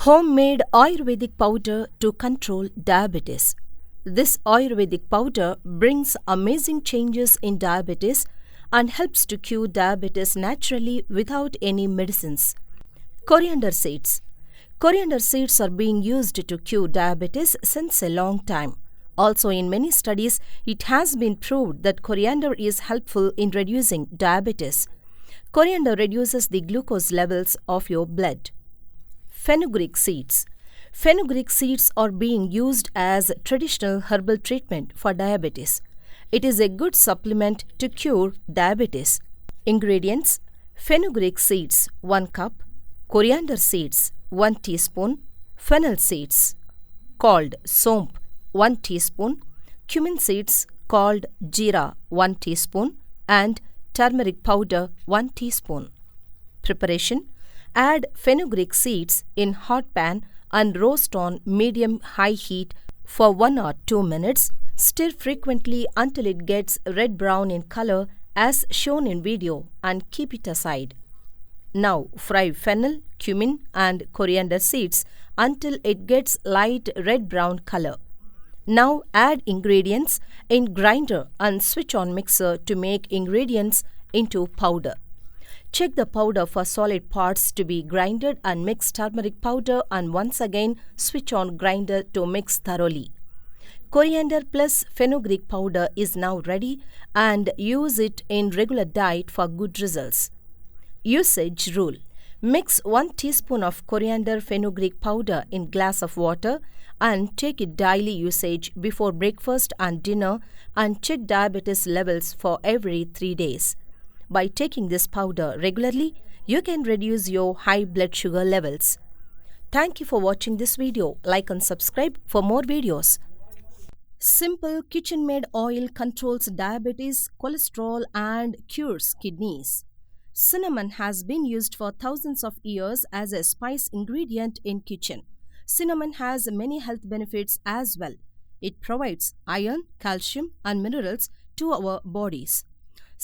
Homemade Ayurvedic powder to control diabetes. This Ayurvedic powder brings amazing changes in diabetes and helps to cure diabetes naturally without any medicines. Coriander seeds. Coriander seeds are being used to cure diabetes since a long time. Also, in many studies, it has been proved that coriander is helpful in reducing diabetes. Coriander reduces the glucose levels of your blood. Fenugreek seeds. Fenugreek seeds are being used as traditional herbal treatment for diabetes. It is a good supplement to cure diabetes. Ingredients: fenugreek seeds 1 cup, coriander seeds 1 teaspoon, fennel seeds called somp 1 teaspoon, cumin seeds called jeera 1 teaspoon, and turmeric powder 1 teaspoon. Preparation: add fenugreek seeds in hot pan and roast on medium-high heat for 1 or 2 minutes. Stir frequently until it gets red-brown in color as shown in video and keep it aside. Now fry fennel, cumin and coriander seeds until it gets light red-brown color. Now add ingredients in grinder and switch on mixer to make ingredients into powder. Check the powder for solid parts to be grinded and mix turmeric powder and once again switch on grinder to mix thoroughly. Coriander plus fenugreek powder is now ready and use it in regular diet for good results. Usage rule: mix 1 teaspoon of coriander fenugreek powder in glass of water and take it daily usage before breakfast and dinner and check diabetes levels for every 3 days. By taking this powder regularly, you can reduce your high blood sugar levels. Thank you for watching this video. Like and subscribe for more videos. Simple kitchen-made oil controls diabetes, cholesterol and cures kidneys. Cinnamon has been used for thousands of years as a spice ingredient in kitchen. Cinnamon has many health benefits as well. It provides iron, calcium and minerals to our bodies.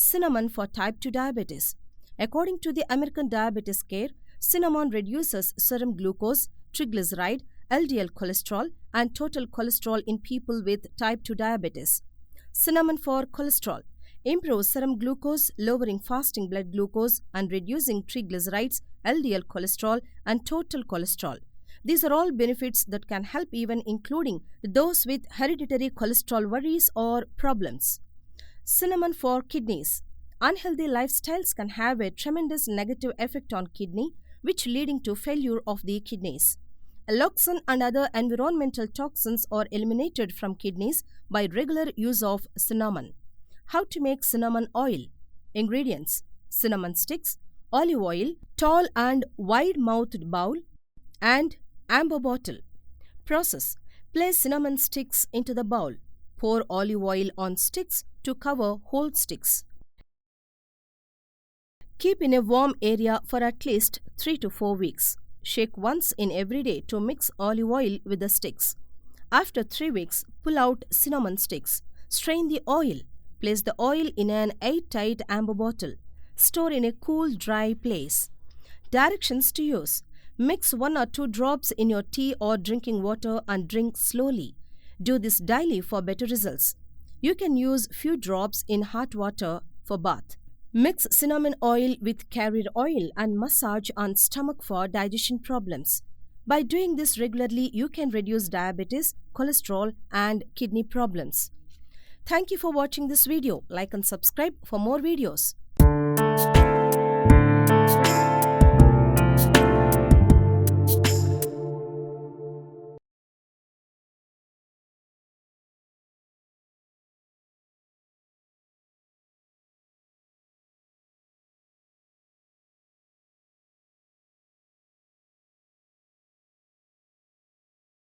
Cinnamon for type 2 diabetes. According to the American Diabetes Care, cinnamon reduces serum glucose, triglyceride, LDL cholesterol and total cholesterol in people with type 2 diabetes. Cinnamon for cholesterol. Improves serum glucose, lowering fasting blood glucose and reducing triglycerides, LDL cholesterol and total cholesterol. These are all benefits that can help even including those with hereditary cholesterol worries or problems. Cinnamon for kidneys. Unhealthy lifestyles can have a tremendous negative effect on kidney, which leading to failure of the kidneys. Alloxan and other environmental toxins are eliminated from kidneys by regular use of cinnamon. How to make cinnamon oil? Ingredients: cinnamon sticks, olive oil, tall and wide-mouthed bowl, and amber bottle. Process: place cinnamon sticks into the bowl. Pour olive oil on sticks to cover whole sticks. Keep in a warm area for at least 3 to 4 weeks. Shake once in every day to mix olive oil with the sticks. After 3 weeks, pull out cinnamon sticks. Strain the oil. Place the oil in an airtight amber bottle. Store in a cool, dry place. Directions to use: mix 1 or 2 drops in your tea or drinking water and drink slowly. Do this daily for better results. You can use few drops in hot water for bath. Mix cinnamon oil with carrier oil and massage on stomach for digestion problems. By doing this regularly, you can reduce diabetes, cholesterol and kidney problems. Thank you for watching this video. Like and subscribe for more videos.